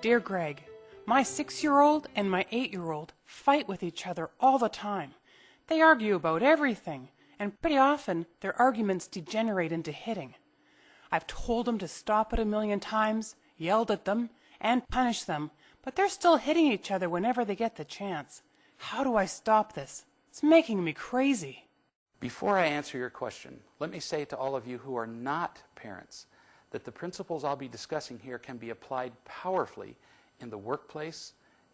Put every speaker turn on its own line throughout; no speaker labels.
Dear Greg, my 6-year-old and my 8-year-old fight with each other all the time. They argue about everything, and pretty often their arguments degenerate into hitting. I've told them to stop it a million times, yelled at them, and punished them, but they're still hitting each other whenever they get the chance. How do I stop this? It's making me crazy.
Before I answer your question, let me say to all of you who are not parents that the principles I'll be discussing here can be applied powerfully in the workplace,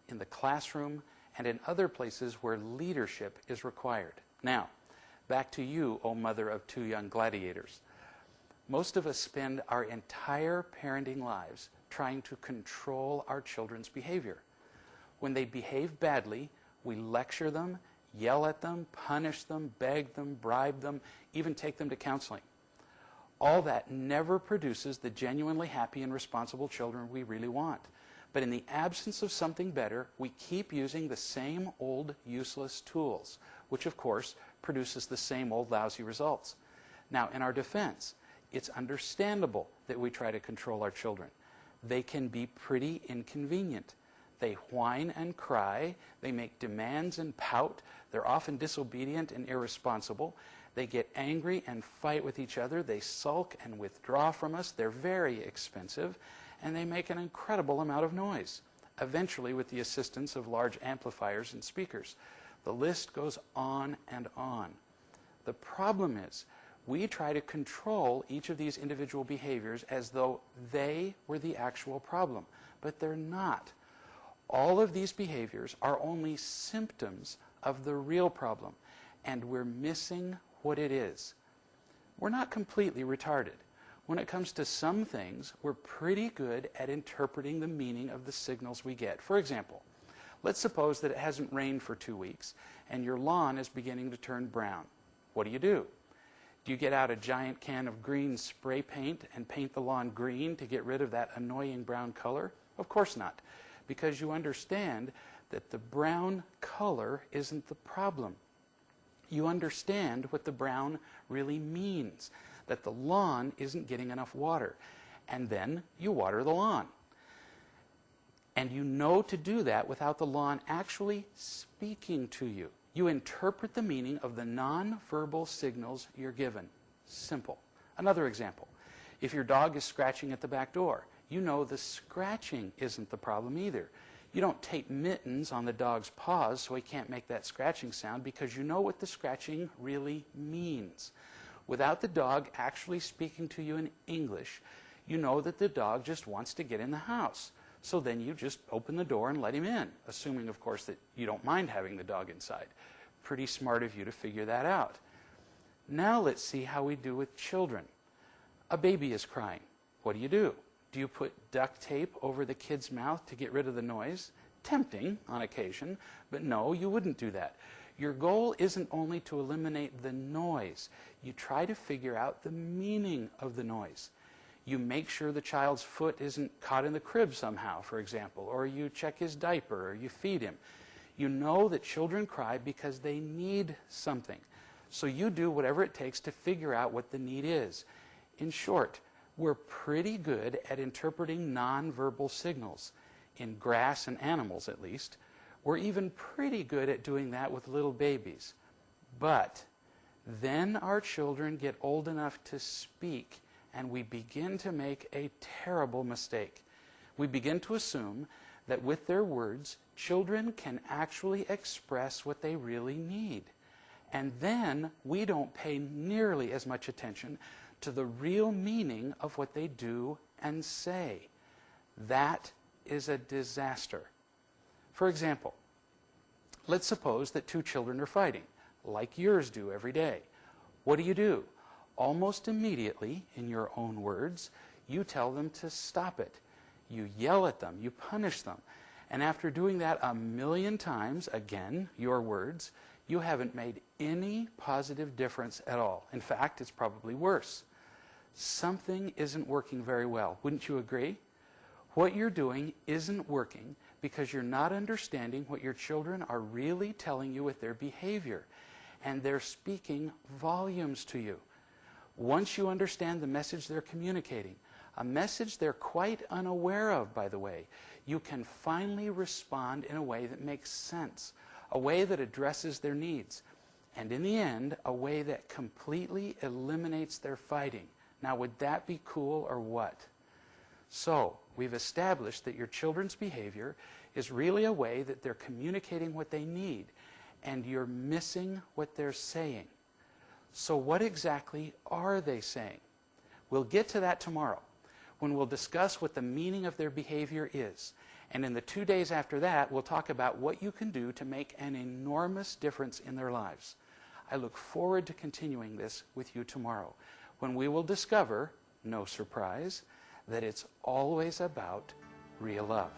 in the classroom, and in other places where leadership is required. Now, back to you, O mother of 2 young gladiators. Most of us spend our entire parenting lives trying to control our children's behavior. When they behave badly, we lecture them, yell at them, punish them, beg them, bribe them, even take them to counseling. All that never produces the genuinely happy and responsible children we really want. But in the absence of something better, we keep using the same old useless tools, which of course produces the same old lousy results. Now, in our defense, it's understandable that we try to control our children. They can be pretty inconvenient. They whine and cry, they make demands and pout, they're often disobedient and irresponsible, they get angry and fight with each other, they sulk and withdraw from us, they're very expensive, and they make an incredible amount of noise, eventually with the assistance of large amplifiers and speakers. The list goes on and on. The problem is, we try to control each of these individual behaviors as though they were the actual problem, but they're not. All of these behaviors are only symptoms of the real problem, and we're missing what it is. We're not completely retarded. When it comes to some things, we're pretty good at interpreting the meaning of the signals we get. For example, let's suppose that it hasn't rained for 2 weeks, and your lawn is beginning to turn brown. What do? Do you get out a giant can of green spray paint and paint the lawn green to get rid of that annoying brown color? Of course not, because you understand that the brown color isn't the problem. You understand what the brown really means, that the lawn isn't getting enough water, and then you water the lawn. And you know to do that without the lawn actually speaking to you. You interpret the meaning of the non-verbal signals you're given. Simple. Another example. If your dog is scratching at the back door, you know the scratching isn't the problem either. You don't tape mittens on the dog's paws so he can't make that scratching sound because you know what the scratching really means. Without the dog actually speaking to you in English, you know that the dog just wants to get in the house. So then you just open the door and let him in, assuming, of course, that you don't mind having the dog inside. Pretty smart of you to figure that out. Now let's see how we do with children. A baby is crying. What do? Do you put duct tape over the kid's mouth to get rid of the noise? Tempting on occasion, but no, you wouldn't do that. Your goal isn't only to eliminate the noise. You try to figure out the meaning of the noise. You make sure the child's foot isn't caught in the crib somehow, for example, or you check his diaper, or you feed him. You know that children cry because they need something. So you do whatever it takes to figure out what the need is. In short, we're pretty good at interpreting nonverbal signals, in grass and animals at least. We're even pretty good at doing that with little babies. But then our children get old enough to speak, and we begin to make a terrible mistake. We begin to assume that with their words, children can actually express what they really need. And then we don't pay nearly as much attention to the real meaning of what they do and say. That is a disaster. For example, let's suppose that 2 children are fighting, like yours do every day. What do? Almost immediately, in your own words, you tell them to stop it. You yell at them, you punish them. And after doing that a million times, again, your words, you haven't made any positive difference at all. In fact, it's probably worse. Something isn't working very well. Wouldn't you agree? What you're doing isn't working because you're not understanding what your children are really telling you with their behavior. And they're speaking volumes to you. Once you understand the message they're communicating, A message they're quite unaware of, by the way. You can finally respond in a way that makes sense, a way that addresses their needs, and in the end, a way that completely eliminates their fighting. Now, would that be cool or what? So, we've established that your children's behavior is really a way that they're communicating what they need, and you're missing what they're saying. So what exactly are they saying? We'll get to that tomorrow, when we'll discuss what the meaning of their behavior is. And in the 2 days after that, we'll talk about what you can do to make an enormous difference in their lives. I look forward to continuing this with you tomorrow, when we will discover, no surprise, that it's always about real love.